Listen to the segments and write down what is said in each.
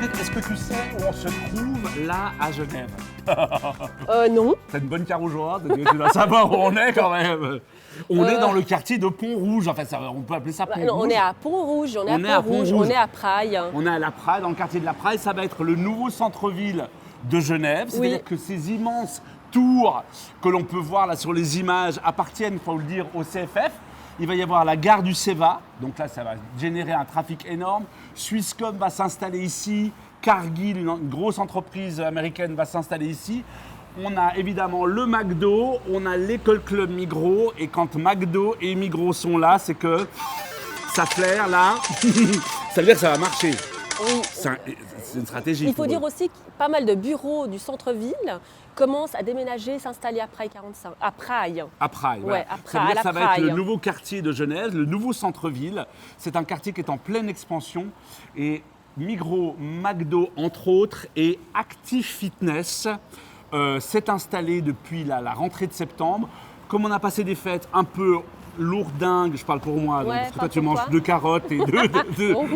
Frédéric, est-ce que tu sais où on se trouve là à Genève? Non. T'as une bonne carougeoire, tu dois savoir où on est quand même. On est dans le quartier de Pont-Rouge, enfin on peut appeler ça Pont-Rouge. On est à Pont-Rouge, on est à Pont-Rouge. Praille. On est à la Praille, dans le quartier de la Praille, ça va être le nouveau centre-ville de Genève. C'est-à-dire Oui. que ces immenses tours que l'on peut voir là sur les images appartiennent, il faut le dire, au CFF. Il va y avoir la gare du Ceva, donc là ça va générer un trafic énorme. Swisscom va s'installer ici, Cargill, une grosse entreprise américaine, va s'installer ici. On a évidemment le McDo, on a l'école club Migros, et quand McDo et Migros sont là, c'est que ça flaire là, ça veut dire que ça va marcher. Oui. C'est une stratégie. Il faut pour dire eux. aussi que pas mal de bureaux du centre-ville commencent à déménager, s'installer à Praille 45, à Praille. À Praille, voilà. Ouais, à Ça veut dire à que la ça va être Praille. le nouveau quartier de Genève, le nouveau centre-ville. C'est un quartier qui est en pleine expansion. Et Migros, McDo, entre autres, et Active Fitness s'est installé depuis la rentrée de septembre. Comme on a passé des fêtes un peu lourdingues, je parle pour moi, donc, Ouais, parce que toi parle tu pour manges toi. 2 carottes et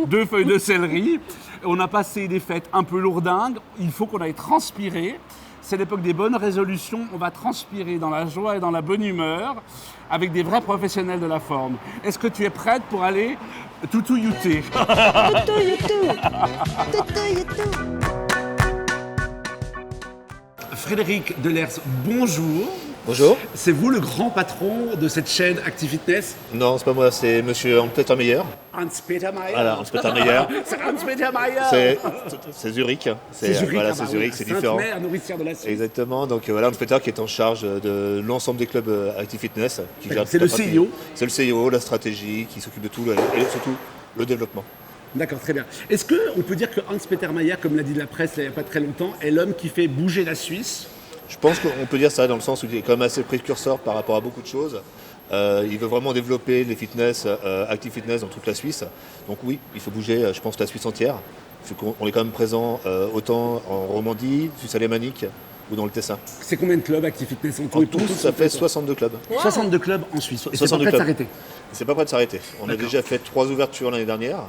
deux feuilles de céleri. On a passé des fêtes un peu lourdingues. Il faut qu'on aille transpirer. C'est l'époque des bonnes résolutions. On va transpirer dans la joie et dans la bonne humeur avec des vrais professionnels de la forme. Est-ce que tu es prête pour aller toutouillouter? Frédéric Delers, bonjour. Bonjour. C'est vous le grand patron de cette chaîne Active Fitness? Non, c'est pas moi, c'est monsieur Hans-Peter Meyer. Hans-Peter Meyer. Voilà, Hans-Peter Meyer. C'est Hans-Peter Meyer. C'est Zurich. C'est Zurich, Voilà, ah bah c'est Zurich, oui, c'est différent. Sainte-Mère, nourricière de la Suisse. Exactement. Donc voilà, Hans-Peter qui est en charge de l'ensemble des clubs Active Fitness. Qui gère C'est toute le la partie- CEO. C'est le CEO, la stratégie, qui s'occupe de tout et surtout le développement. D'accord, très bien. Est-ce qu'on peut dire que Hans-Peter Meyer, comme l'a dit la presse il n'y a pas très longtemps, est l'homme qui fait bouger la Suisse? Je pense qu'on peut dire ça dans le sens où il est quand même assez précurseur par rapport à beaucoup de choses. Il veut vraiment développer les fitness, Active Fitness dans toute la Suisse. Donc oui, il faut bouger, je pense, la Suisse entière. On est quand même présent autant en Romandie, Suisse alémanique ou dans le Tessin. C'est combien de clubs Active Fitness en tout En et tout, pour ça fait 62 clubs. 62 clubs en Suisse. Et c'est pas 62 prêt de clubs. s'arrêter. C'est pas prêt de s'arrêter. On a D'accord. déjà fait 3 ouvertures l'année dernière,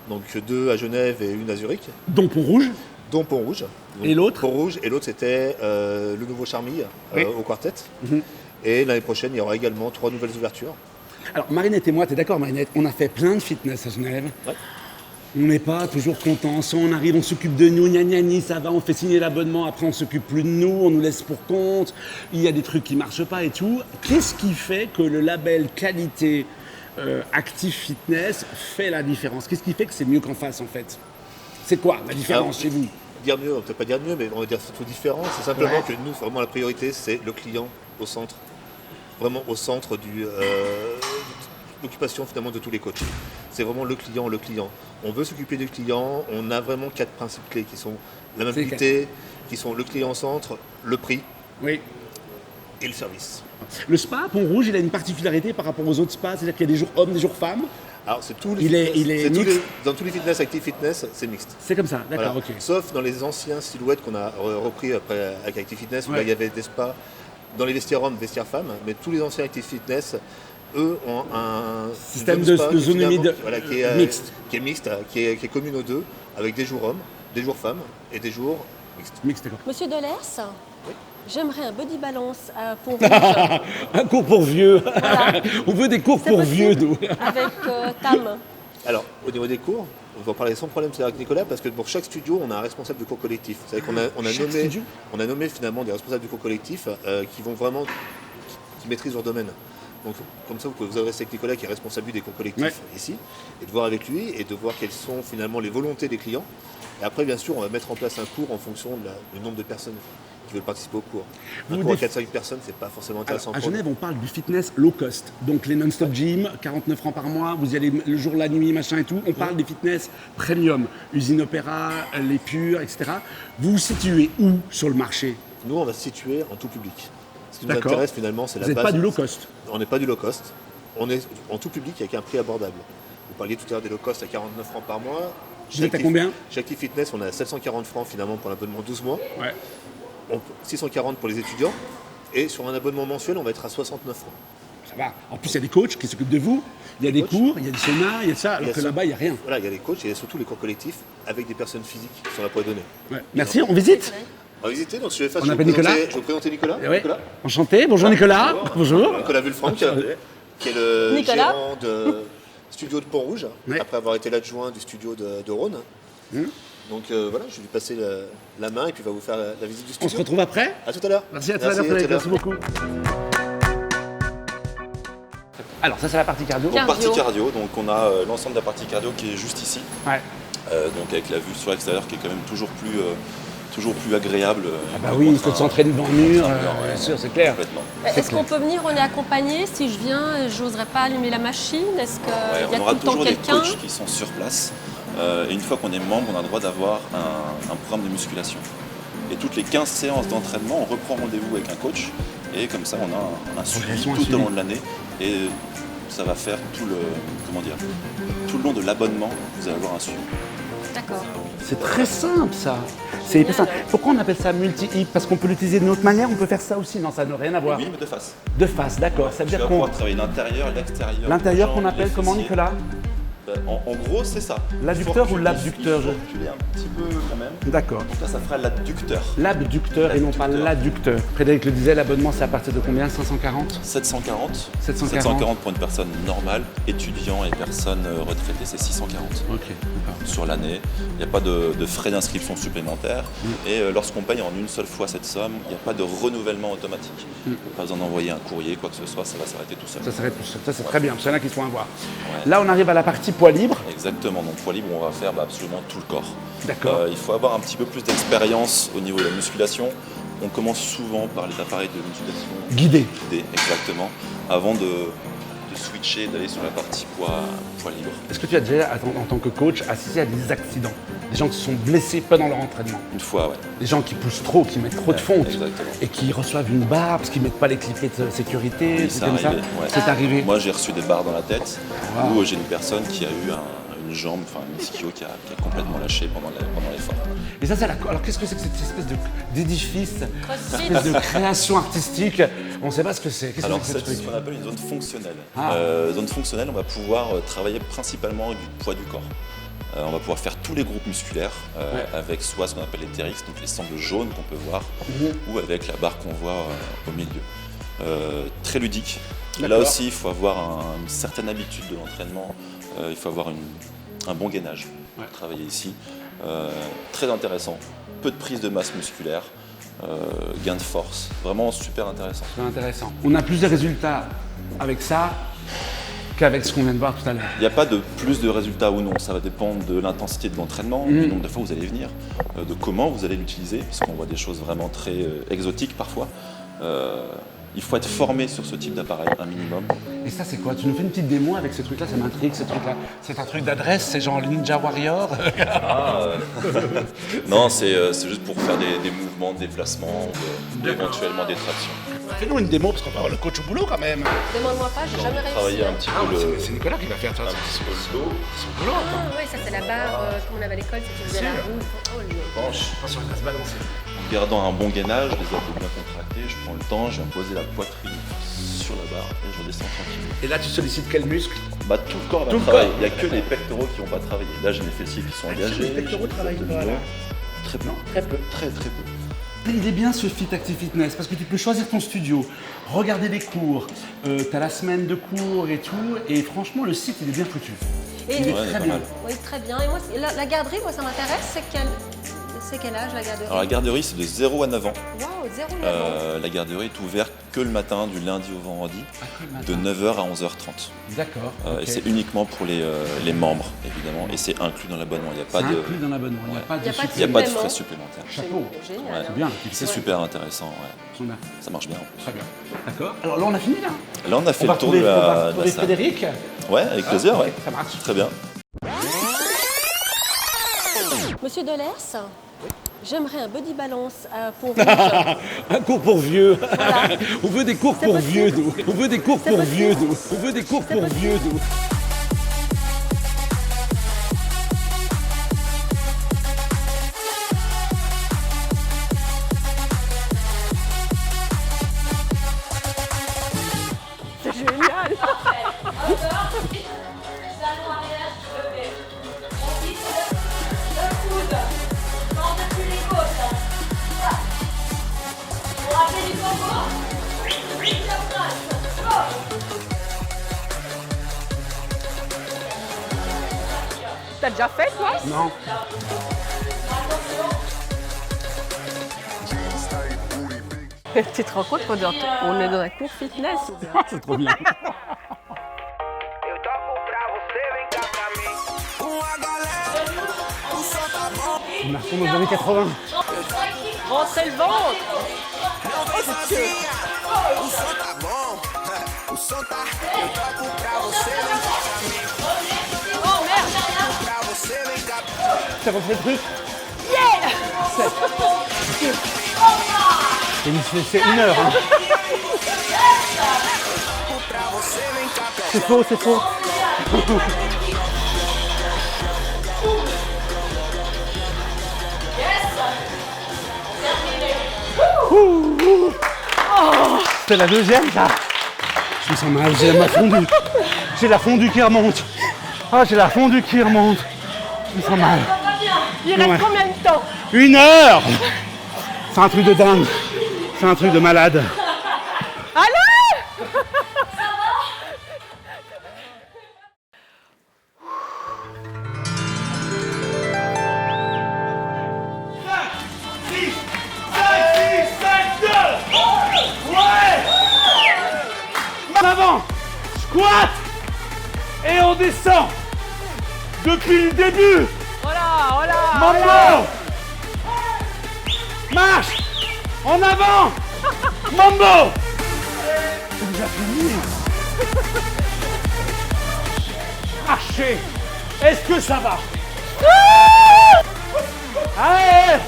donc 2 à Genève et 1 à Zurich, Donc Pont-Rouge. dont Pont-Rouge. Donc, Et l'autre Pont-Rouge, et l'autre c'était le nouveau Charmille Oui. au quartet. Et l'année prochaine, il y aura également 3 nouvelles ouvertures. Alors Marinette et moi, t'es d'accord Marinette, on a fait plein de fitness à Genève. Ouais. On n'est pas toujours content. Soit on arrive, on s'occupe de nous, gna gna gna, ça va, on fait signer l'abonnement, après on s'occupe plus de nous, on nous laisse pour compte. Il y a des trucs qui marchent pas et tout. Qu'est-ce qui fait que le label qualité Active Fitness fait la différence? Qu'est-ce qui fait que c'est mieux qu'en face en fait? C'est quoi la différence chez vous? Dire mieux, on ne peut pas dire mieux, mais on va dire surtout différent. C'est simplement Ouais. que nous, vraiment la priorité, c'est le client au centre. Vraiment au centre de l'occupation finalement de tous les coachs. C'est vraiment le client, le client. On veut s'occuper du client, on a vraiment 4 principes clés qui sont la C'est mobilité, qui sont le client au centre, le prix Oui. et le service. Le spa à Pont-Rouge, il a une particularité par rapport aux autres spas, c'est-à-dire qu'il y a des jours hommes, des jours femmes. Alors c'est tous les Il est- fitness- il est c'est tous mixte. dans tous les fitness, Active Fitness, c'est mixte. C'est comme ça, d'accord, Voilà. ok. Sauf dans les anciens silhouettes qu'on a repris après avec Active Fitness, où Ouais. là il y avait des spas dans les vestiaires hommes, vestiaires femmes, mais tous les anciens Active Fitness, eux, ont un Système zone de spa qui zone finalement- humide, voilà, qui est mixte. qui est mixte, qui est commune aux deux, avec des jours hommes, des jours femmes et des jours mixtes. Mixte, d'accord. Monsieur Delers, j'aimerais un body balance à Pont-Rouge Un cours pour vieux. On veut des cours C'est pour possible vieux, nous. avec Tam. Alors, au niveau des cours, on va en parler sans problème c'est avec Nicolas, parce que pour chaque studio, on a un responsable du cours collectif. C'est vrai qu'on a Chaque nommé, studio on a nommé finalement des responsables du cours collectif qui vont vraiment, qui maîtrisent leur domaine. Donc, comme ça, vous pouvez vous adresser avec Nicolas, qui est responsable des cours collectifs Ouais. ici, et de voir avec lui, et de voir quelles sont finalement les volontés des clients. Et après, bien sûr, on va mettre en place un cours en fonction du nombre de personnes qui veulent participer au cours. Un Vous cours à déf- 4-5 personnes, c'est pas forcément intéressant. Alors, à pour nous. Genève, on parle du fitness low cost. Donc les non-stop gym, 49 francs par mois, vous y allez le jour, la nuit, machin et tout. On parle des fitness premium, usine opéra, les purs, etc. Vous vous situez où sur le marché? Nous, on va se situer en tout public. Ce qui nous D'accord. intéresse finalement, c'est la Vous n'êtes base. pas du low cost. On n'est pas du low cost. On est en tout public avec un prix abordable. Vous parliez tout à l'heure des low cost à 49 francs par mois. Vous êtes à combien? Chez Active Fitness, on est à 740 francs finalement pour l'abonnement 12 mois. Ouais. 640 pour les étudiants. Et sur un abonnement mensuel, on va être à 69 francs. ça va. En plus, il y a des coachs qui s'occupent de vous, il y a des cours, il y a des sauna, il y a ça, alors que là-bas, il n'y a rien. Voilà, il y a les coachs et il y a surtout les cours collectifs avec des personnes physiques qui sont là pour les donner. Ouais. Merci, on visite. On va visiter, donc je vais faire. On appelle Nicolas. Je vais vous présenter Nicolas. Ouais. Enchanté, bonjour Nicolas. Bonjour. Nicolas Vulfranc, qui est le Nicolas. gérant de studio de Pont-Rouge, Ouais. après avoir été l'adjoint du studio de Rhône. Donc voilà, je vais lui passer la main et puis il va vous faire la visite du On studio. se retrouve après. À tout à l'heure. Merci à tout à l'heure, Frédéric, merci beaucoup. Alors, ça, c'est la partie cardio. Cardio. Partie cardio, donc on a l'ensemble de la partie cardio qui est juste ici, Ouais. donc avec la vue sur l'extérieur qui est quand même toujours plus agréable. Ah bah oui, il faut s'entraîner devant le mur, ouais, bien sûr, c'est clair. Complètement. Est-ce qu'on peut venir, on est accompagné? Si je viens, je n'oserais pas allumer la machine? Est-ce qu'il Ouais, y a on aura tout le temps toujours des quelqu'un? coachs qui sont sur place. Et une fois qu'on est membre, on a le droit d'avoir un programme de musculation. Et toutes les 15 séances d'entraînement, on reprend rendez-vous avec un coach. Et comme ça, on a un suivi tout au long de l'année. Et ça va faire tout le long de l'abonnement, vous allez avoir un suivi. D'accord. C'est très simple, ça. C'est hyper simple. Pourquoi on appelle ça multi-hip? Parce qu'on peut l'utiliser d'une autre manière, on peut faire ça aussi. Non, ça n'a rien à voir. Oui, mais de face. De face, d'accord. Ça veut Tu dire vas qu'on... pouvoir travailler l'intérieur, l'extérieur. L'intérieur les qu'on jambes, appelle les comment, fessiers. Nicolas? En gros, c'est ça. L'adducteur Il faut ou l'abducteur, il faut reculer un petit peu quand même. D'accord. Donc là, ça fera l'adducteur. L'abducteur et non pas l'adducteur. Frédéric le disait, l'abonnement, c'est à partir de combien? 540? 740. 740. Pour une personne normale, étudiant et personne retraitée, c'est 640. Ok, d'accord. Sur l'année. Il n'y a pas de frais d'inscription supplémentaires. Et lorsqu'on paye en une seule fois cette somme, il n'y a pas de renouvellement automatique. Pas besoin d'envoyer un courrier, quoi que ce soit, ça va s'arrêter tout seul. Ça s'arrête tout seul. Ça, c'est très bien, parce qu'il y en a qui se font avoir. Ouais. Là, on arrive à la partie poids libre. Exactement, donc poids libre, on va faire absolument tout le corps. D'accord. Il faut avoir un petit peu plus d'expérience au niveau de la musculation. On commence souvent par les appareils de musculation Guidé. guidés, exactement, avant de switcher, d'aller sur la partie poids libre. Est-ce que tu as déjà, en tant que coach, assisté à des accidents? Des gens qui se sont blessés pas dans leur entraînement? Une fois, ouais. Des gens qui poussent trop, qui mettent trop de fonte Exactement. et qui reçoivent une barre parce qu'ils mettent pas les clipets de sécurité, Oui, des c'est trucs comme ça. arrivé, ouais. C'est arrivé. Moi, j'ai reçu des barres dans la tête Wow. où j'ai une personne qui a eu une jambe, enfin une ischio qui a complètement lâché pendant l'effort. Et ça, c'est alors qu'est-ce que c'est que cette espèce d'édifice, Crossfit. espèce de création artistique? On ne sait pas ce que c'est. Qu'est-ce que Alors, c'est que c'est ce ce truc? qu'on appelle une zone fonctionnelle. Ah. Zone fonctionnelle, on va pouvoir travailler principalement du poids du corps. On va pouvoir faire tous les groupes musculaires avec soit ce qu'on appelle les TRX, donc les sangles jaunes qu'on peut voir, ou avec la barre qu'on voit au milieu. Très ludique. Là D'accord. aussi, il faut avoir une certaine habitude de l'entraînement. Il faut avoir un bon gainage pour travailler ici. Très intéressant. Peu de prise de masse musculaire. Gain de force. Vraiment super intéressant. C'est intéressant. On a plus de résultats avec ça qu'avec ce qu'on vient de voir tout à l'heure. Il n'y a pas de plus de résultats ou non, ça va dépendre de l'intensité de l'entraînement, du nombre de fois où vous allez venir, de comment vous allez l'utiliser, parce qu'on voit des choses vraiment très exotiques parfois. Il faut être formé sur ce type d'appareil, un minimum. Et ça, c'est quoi? Tu nous fais une petite démo avec ce truc-là? Ça m'intrigue, ce truc-là. C'est un truc d'adresse? C'est genre Ninja Warrior? Non, c'est juste pour faire des mouvements, des déplacements, ou éventuellement des tractions. Fais-nous une démo, parce qu'on va avoir le coach au boulot quand même. Demande-moi pas, j'ai jamais réussi. Travailler un petit Ah, peu c'est Nicolas qui va faire ça. un petit peu le dos, C'est son boulot, attends. Ah oui, ça c'est la barre comme on avait à l'école, c'est qui faisait la roue. Oh, le- penche. Attention, il va se balancer. En gardant un bon gainage, les abdos bien contractés, je prends le temps, je viens poser la poitrine sur la barre et je redescends tranquillement. Et là, tu sollicites quel muscle? Bah, tout le corps va Tout le travailler. corps. Il n'y a que les pectoraux qui n'ont pas travaillé. Là, j'ai mes fessiers qui sont engagés. les pectoraux j'ai mes travaillent pas, abdominaux. là. Très peu. Non, très peu. Très peu. Il est bien ce Fit Active Fitness parce que tu peux choisir ton studio, regarder les cours, tu as la semaine de cours et tout, et franchement le site il est bien foutu. Et- Il est Ouais, très pas bien. mal. Oui, très bien. Et moi, la garderie, moi ça m'intéresse, c'est quel âge la garderie? Alors, la garderie, c'est de 0 à 9 ans. Waouh, 0,9 La garderie est ouverte que le matin, du lundi au vendredi, de 9h à 11h30. D'accord. Et c'est uniquement pour les membres, évidemment, et c'est inclus dans l'abonnement. Il n'y a pas C'est de, inclus dans l'abonnement, il n'y a pas de Il y a pas de il y a pas de Supplément. frais supplémentaires. chapeau. Génial. Ouais. C'est bien, C'est super intéressant, ouais. c'est bien. Ça marche bien en plus. Très bien. D'accord. Alors là on a fini là. Là, on a fait On va le tour retrouver, de on va la retrouver salle. Frédéric. Ouais, avec plaisir, ok, ouais. ça marche. Très bien. Monsieur Delers, j'aimerais un body balance à Pont-Rouge. Un cours pour vieux. Voilà. On veut des cours C'est pour possible. vieux, nous. On veut des cours C'est pour possible. vieux, nous. On veut des cours C'est pour possible. vieux, nous. C'est génial. T'as déjà fait, toi? Non. Tu te rends compte qu'on est dans un cours fitness ou bien? C'est trop bien. On a retourné aux années 80. Rentrez le ventre! Oh merde! C'est refait le truc? Yeah! C'est 1 heure. Hein. C'est faux, c'est faux. C'était la deuxième, ça. Je me sens mal, j'ai ma fondue. J'ai la fondue qui remonte. Ah, j'ai la fondue qui remonte. Je me sens mal. Il reste combien de temps? 1 heure. C'est un truc de dingue. C'est un truc de malade. Allez! En avant, squat et on descend depuis le début. Voilà! Mambo, marche en avant. Mambo. On va finir. Marchez. Est-ce que ça va? Allez.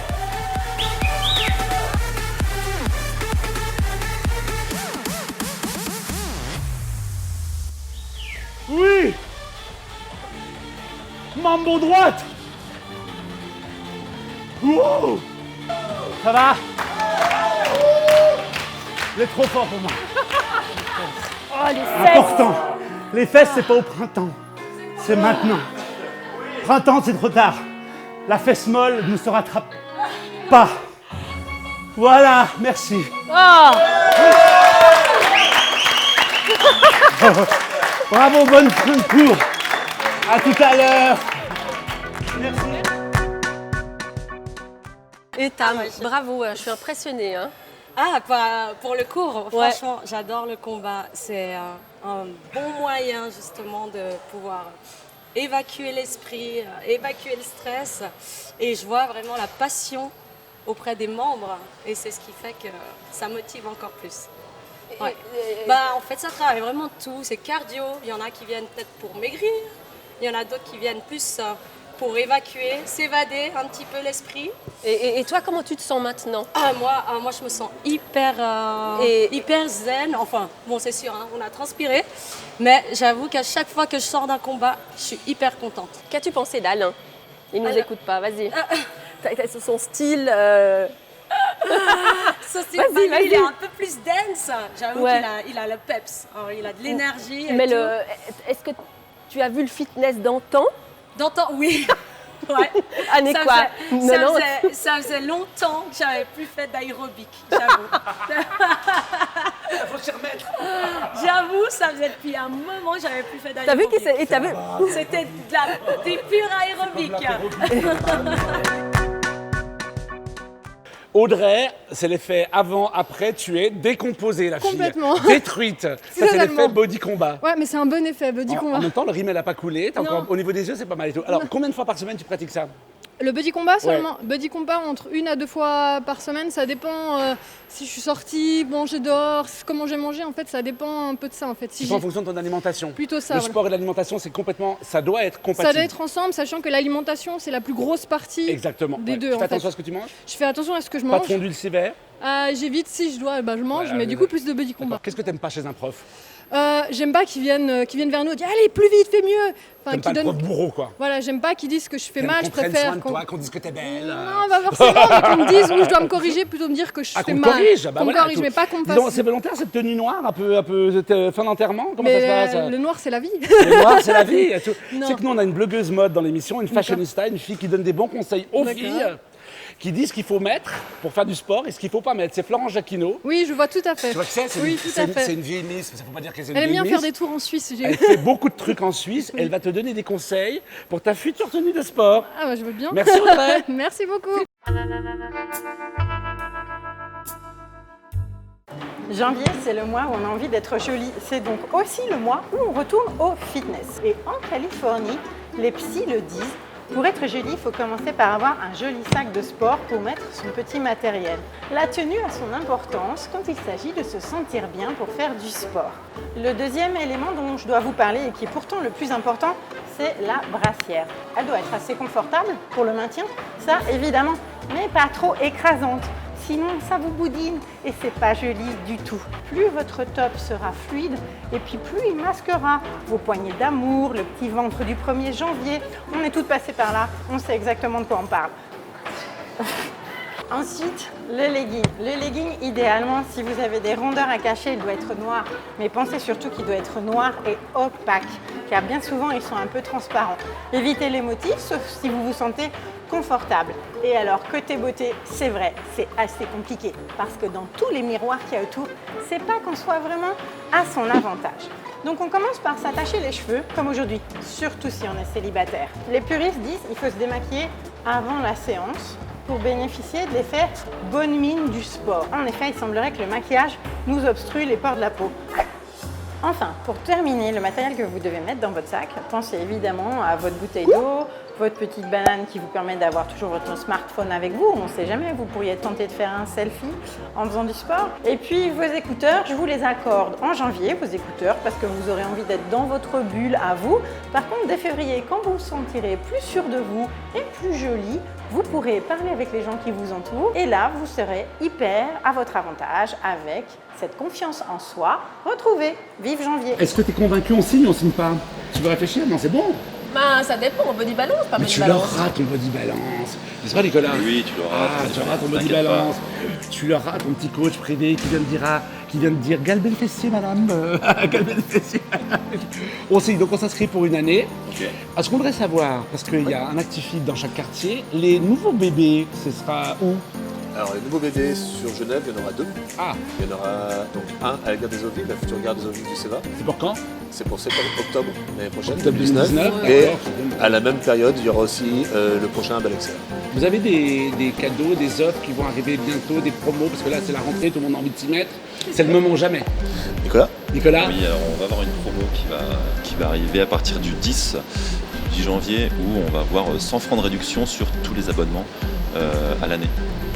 Oui. Mambo droite. Wow. Ça va? Vous êtes trop fort pour moi. Oh, les fesses! Important. Les fesses, c'est pas au printemps. C'est maintenant. Printemps, c'est trop tard. La fesse molle ne se rattrape pas. Voilà, merci. Oh! Bravo, bonne fin de cours. À tout à l'heure. Merci. Et Tam, bravo, je suis impressionnée. Hein. Ah, pour le cours, Ouais. franchement, j'adore le combat. C'est un bon moyen justement de pouvoir évacuer l'esprit, évacuer le stress. Et je vois vraiment la passion auprès des membres. Et c'est ce qui fait que ça motive encore plus. Ouais. En fait, ça travaille vraiment tout. C'est cardio. Il y en a qui viennent peut-être pour maigrir. Il y en a d'autres qui viennent plus pour évacuer, s'évader un petit peu l'esprit. Et toi, comment tu te sens maintenant? Moi, je me sens hyper zen. Enfin, bon, c'est sûr, hein, on a transpiré. Mais j'avoue qu'à chaque fois que je sors d'un combat, je suis hyper contente. Qu'as-tu pensé d'Alain? Il nous Alors- écoute pas, vas-y. T'as son style. Vas-y, vas-y. il est un peu plus dense. J'avoue Ouais. qu'il a le peps. Alors, il a de l'énergie. et Mais tout. est-ce que tu as vu le fitness d'antan? D'antan, oui. Ouais. Année Ça quoi? faisait- 90? ça faisait longtemps que j'avais plus fait d'aérobic, j'avoue. Faut s'y remettre. J'avoue, ça faisait depuis un moment que j'avais plus fait T'as vu d'aérobic. qu'il s'est... et t'as vu- C'était des purs aérobics. Audrey, c'est l'effet avant-après, tu es décomposée, la fille. Complètement. Détruite. Ça, c'est Totalement. l'effet body combat. Ouais, mais c'est un bon effet, body En combat. même temps, le rime, elle n'a pas coulé. T'as Non. encore, au niveau des yeux, c'est pas mal et tout. Alors, combien de fois par semaine tu pratiques ça? Le body combat seulement. Body combat entre 1 à 2 fois par semaine, ça dépend si je suis sortie, manger dehors, comment j'ai mangé, en fait, ça dépend un peu de ça, en fait. Si C'est pas en j'ai fonction de ton alimentation. plutôt ça, Le voilà. sport et l'alimentation, c'est complètement. Ça doit être Ça compatible. doit être ensemble, sachant que l'alimentation, c'est la plus grosse partie Exactement. des Ouais. deux, Tu en fais fait. attention à ce que tu manges. Je fais attention à ce que je Pas mange. de fondue de sévère. J'évite si je dois, je mange, Voilà, mais du d'accord. coup, plus de body combat. D'accord. Qu'est-ce que t'aimes pas chez un prof? J'aime pas qu'ils viennent vers nous et dire allez, plus vite, fais mieux. Enfin, T'aimes pas qu'ils le donnent. prof bourreau, quoi. Voilà, j'aime pas qu'ils disent que je fais T'aimes mal, qu'on je prenne préfère. soin de toi, qu'on dise que t'es belle. Non, pas forcément, mais qu'on me dise où je dois me corriger, plutôt me dire que je Ah, fais qu'on me mal. corrige, bah qu'on me voilà, corrige, tout. mais pas qu'on me Dis donc, fasse. c'est volontaire cette tenue noire, un peu fin d'enterrement? Comment Mais ça se passe? le noir, c'est la vie. Le noir, c'est la vie. Tu Non. sais que nous, on a une blogueuse mode dans l'émission, une fashionista, une fille qui donne des bons conseils aux D'accord. filles qui dit ce qu'il faut mettre pour faire du sport et ce qu'il ne faut pas mettre. C'est Florence Jacquinot. Oui, je vois tout à fait. Tu vois que c'est Oui, tout à fait. c'est une vieille miss, ça ne faut pas dire que c'est une Elle aime vieille bien faire miss. des tours en Suisse. Elle fait beaucoup de trucs en Suisse. Elle va te donner des conseils pour ta future tenue de sport. Ah bah je veux bien. Merci Audrey. Merci beaucoup. Janvier, c'est le mois où on a envie d'être joli. C'est donc aussi le mois où on retourne au fitness. Et en Californie, les psys le disent, pour être joli, il faut commencer par avoir un joli sac de sport pour mettre son petit matériel. La tenue a son importance quand il s'agit de se sentir bien pour faire du sport. Le deuxième élément dont je dois vous parler et qui est pourtant le plus important, c'est la brassière. Elle doit être assez confortable pour le maintien, ça évidemment, mais pas trop écrasante. Sinon, ça vous boudine et c'est pas joli du tout. Plus votre top sera fluide et puis plus il masquera vos poignées d'amour, le petit ventre du 1er janvier. On est toutes passées par là, on sait exactement de quoi on parle. Ensuite, le legging. Le legging, idéalement, si vous avez des rondeurs à cacher, il doit être noir. Mais pensez surtout qu'il doit être noir et opaque, car bien souvent, ils sont un peu transparents. Évitez les motifs, sauf si vous vous sentez confortable. Et alors, côté beauté, c'est vrai, c'est assez compliqué, parce que dans tous les miroirs qu'il y a autour, c'est pas qu'on soit vraiment à son avantage. Donc on commence par s'attacher les cheveux, comme aujourd'hui, surtout si on est célibataire. Les puristes disent qu'il faut se démaquiller avant la séance, pour bénéficier de l'effet bonne mine du sport. En effet, il semblerait que le maquillage nous obstrue les pores de la peau. Enfin, pour terminer, le matériel que vous devez mettre dans votre sac, pensez évidemment à votre bouteille d'eau, votre petite banane qui vous permet d'avoir toujours votre smartphone avec vous. On ne sait jamais, vous pourriez être tenté de faire un selfie en faisant du sport. Et puis vos écouteurs, je vous les accorde en janvier, vos écouteurs, parce que vous aurez envie d'être dans votre bulle à vous. Par contre, dès février, quand vous vous sentirez plus sûr de vous et plus joli, vous pourrez parler avec les gens qui vous entourent. Et là, vous serez hyper à votre avantage avec cette confiance en soi retrouvée. Vive janvier! Est-ce que tu es convaincu, on signe ou on signe pas? Tu veux réfléchir? Non, c'est bon. Ben, ça dépend, body balance, pas Mais body tu balance. l'auras ton body balance. N'est-ce pas Nicolas? Oui, tu l'auras. Ah, tu auras ton body T'inquiète pas. balance. Tu l'auras ton petit coach privé qui vient de dire galbez le fessier madame. Galbez le fessier madame. On signe, donc on s'inscrit pour une année. Ok. Ce qu'on voudrait savoir, parce qu'il y a un activiste dans chaque quartier, les nouveaux bébés, ce sera où? Alors, les nouveaux bébés sur Genève, il y en aura 2. Ah, Il y en aura donc un à la gare des Ovives, la future gare des Ovives du Séva. c'est pour quand? C'est pour octobre l'année prochaine, Octobre 2019, Et d'accord. à la même période, il y aura aussi le prochain à Balexer. Vous avez des cadeaux, des offres qui vont arriver bientôt, des promos, parce que là c'est la rentrée, tout le monde a envie de s'y mettre. C'est le moment ou jamais. Nicolas? Nicolas? Oui, alors on va avoir une promo qui va arriver à partir du 10 janvier où on va avoir 100 francs de réduction sur tous les abonnements à l'année.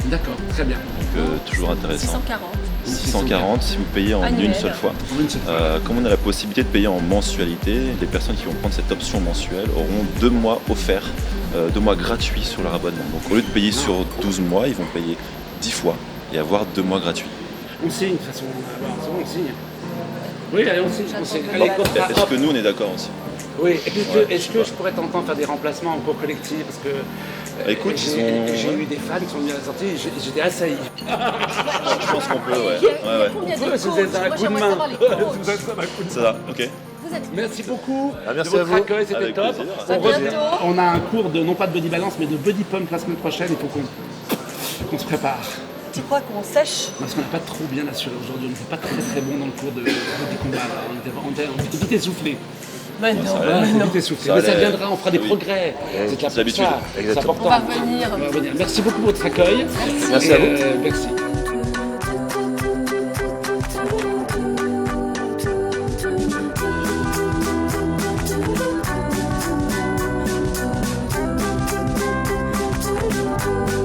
D'accord, très bien. Donc toujours intéressant. 640. 640 si vous payez en Annuel. une seule fois. Une seule fois. Comme on a la possibilité de payer en mensualité, les personnes qui vont prendre cette option mensuelle auront 2 mois offerts, 2 mois gratuits sur leur abonnement. Donc au lieu de payer sur 12 mois, ils vont payer 10 fois et avoir 2 mois gratuits. On signe, de toute façon. Alors, c'est bon, on signe. Oui, allez, on signe. Allez, contrat, Est-ce hop. que nous on est d'accord aussi? Oui, et puis Ouais, est-ce que je pourrais t'entendre faire des remplacements en cours collectif? Parce que Écoute, j'ai eu des femmes qui sont venues à la sortie, j'étais assailli. Je pense qu'on peut, ouais. Combien de Ouais, coachs? vous êtes un Moi, coup de j'aimerais main. savoir les coachs. Vous êtes un coup de C'est ça, ok. Vous êtes Merci beaucoup merci de votre à vous. accueil, c'était Avec top. plaisir. On, À bientôt. on a un cours de, non pas de body balance, mais de body pump la semaine prochaine, il faut qu'on se prépare. Tu crois qu'on sèche? Parce qu'on n'a pas trop bien assuré aujourd'hui, on n'était pas très bon dans le cours de body combat. Là. On était vite essoufflé. Mais non. Voilà, on était vite essoufflé. Mais ça allait. viendra, on fera des Oui. progrès. C'est là c'est l'habitude. pour ça. C'est Exactement. important. On va revenir. On va revenir. Merci beaucoup pour votre accueil. Merci Et, à vous. merci. Thank you.